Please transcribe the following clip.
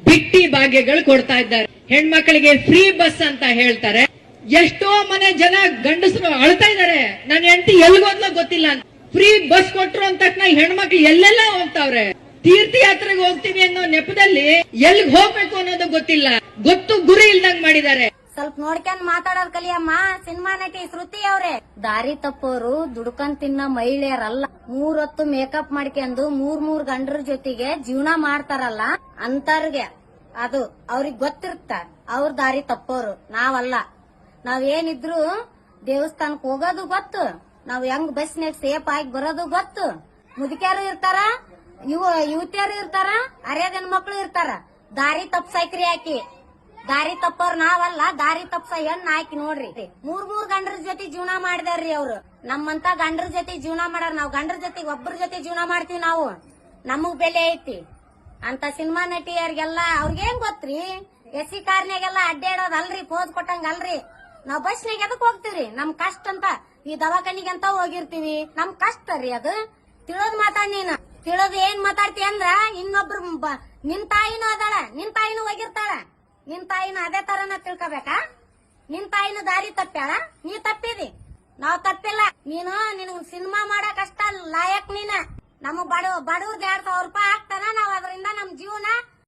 ಬಿಟ್ಟಿ ಭಾಗ್ಯಗಳು ಕೊಡ್ತಾ ಇದ್ದಾರೆ. ಹೆಣ್ಮಕ್ಳಿಗೆ ಫ್ರೀ ಬಸ್ ಅಂತ ಹೇಳ್ತಾರೆ. ಎಷ್ಟೋ ಮನೆ ಜನ ಗಂಡಸರು ಅಳ್ತಾ ಇದಾರೆ, ನನ್ನ ಹೆಂಡತಿ ಎಲ್ಗೋದ್ಲೋ ಗೊತ್ತಿಲ್ಲ ಅಂತ. ಫ್ರೀ ಬಸ್ ಕೊಟ್ರು ಅಂತ ತಕ್ಷಣ ಹೆಣ್ಮಕ್ಳು ಎಲ್ಲೆಲ್ಲ ಹೋಗ್ತಾವ್ರೆ. ತೀರ್ಥಯಾತ್ರೆಗೆ ಹೋಗ್ತೀವಿ ಅನ್ನೋ ನೆಪದಲ್ಲಿ ಎಲ್ಲಿಗೆ ಹೋಗ್ಬೇಕು ಅನ್ನೋದು ಗೊತ್ತಿಲ್ಲ, ಗೊತ್ತು ಗುರಿ ಇಲ್ದಂಗ್ ಮಾಡಿದ್ದಾರೆ. ಸ್ವಲ್ಪ ನೋಡ್ಕೊಂಡ್ ಮಾತಾಡೋದ್ ಕಲಿಯಮ್ಮ. ಸಿನಿಮಾ ನಟಿ ಶ್ರುತಿ ಅವ್ರೆ, ದಾರಿ ತಪ್ಪೋರು ದುಡ್ಕೊಂಡ್ ತಿನ್ನ ಮಹಿಳೆಯರಲ್ಲ. 3 ಹೊತ್ತು ಮೇಕಪ್ ಮಾಡ್ಕೊಂಡು 3 ಗಂಡ್ರ ಜೊತೆಗೆ ಜೀವನ ಮಾಡ್ತಾರಲ್ಲ ಅಂತರ್ಗೆ ಅದು ಅವ್ರಿಗೆ ಗೊತ್ತಿರುತ್ತ. ಅವ್ರ ದಾರಿ ತಪ್ಪೋರು ನಾವಲ್ಲ. ನಾವೇನಿದ್ರು ದೇವಸ್ಥಾನಕ್ ಹೋಗೋದು ಗೊತ್ತು, ನಾವ್ ಹೆಂಗ್ ಬಸ್ನಾಗ ಸೇಫ್ ಆಗಿ ಬರೋದು ಗೊತ್ತು. ಮುದುಕ್ಯಾರು ಇರ್ತಾರ, ಯುವತಿಯರು ಇರ್ತಾರ, ಅರ್ಯದ ಮಕ್ಳು ಇರ್ತಾರ. ದಾರಿ ತಪ್ಸೈಕ್ರಿ ಹಾಕಿ, ದಾರಿ ತಪ್ಪೋರ್ ನಾವಲ್ಲ, ದಾರಿ ತಪ್ಸ ಹೆಣ್ಣು ಹಾಕಿ ನೋಡ್ರಿ. 3 ಗಂಡ್ರ ಜೊತೆ ಜೀವನ ಮಾಡಿದಾರ್ರಿ ಅವ್ರು. ನಮ್ಮಂತ ಗಂಡ್ರ ಜೊತೆ ಜೀವನ ಮಾಡಾರ. ನಾವ್ ಗಂಡ್ರ ಜೊತೆ ಒಬ್ಬರ ಜೊತೆ ಜೀವನ ಮಾಡ್ತೀವಿ. ನಾವು ನಮಗ್ ಬೆಲೆ ಐತಿ ಅಂತ ಸಿನಿಮಾ ನಟಿಯರಿಗೆಲ್ಲ ಅವ್ರಿಗೇನ್ ಗೊತ್ತ್ರಿ? ಎಸಿ ಕಾರ್ನಾಗೆಲ್ಲ ಅಡ್ಡಾಡೋದಲ್ರಿ, ಪೋಸ್ ಕೊಟ್ಟಂಗ ಅಲ್ರಿ. ನಾವ್ ಬಸ್ನಾಗ ಎದಕ್ ಹೋಗ್ತಿವ್ರಿ? ನಮ್ ಕಷ್ಟ ಅಂತ ಈ ದವಾಖಾನಿಗೆ ಅಂತ ಹೋಗಿರ್ತೀವಿ. ನಮ್ ಕಷ್ಟ ರೀ ಅದು. ತಿಳೋದ್ ಮಾತಾಡ್ ನೀನು. ತಿಳೋದ್ ಏನ್ ಮಾತಾಡ್ತಿ ಅಂದ್ರ ಇನ್ನೊಬ್ರು ನಿನ್ ತಾಯಿನೂ ಅದಾಳ, ನಿನ್ ತಾಯಿನೂ ಹೋಗಿರ್ತಾಳ. ನಿನ್ ತಾಯಿನ ಅದೇ ತರನ ತಿಳ್ಕೊಬೇಕಾ? ನಿನ್ ತಾಯಿನ ದಾರಿ ತಪ್ಪ್ಯಾಳ, ನೀ ತಪ್ಪಿದಿ. ನಾವ್ ತಪ್ಪಿಲ್ಲ. ನಿನಗ್ ಸಿನಿಮಾ ಮಾಡಕ್ ಅಷ್ಟ ಲಾಯಕ್ ನೀನ. ನಮ್ಮ ಬಡವ್ರದ್ 2,000 ರೂಪಾಯಿ ಹಾಕ್ತಾನ, ನಾವ್ ಅದರಿಂದ ನಮ್ ಜೀವನ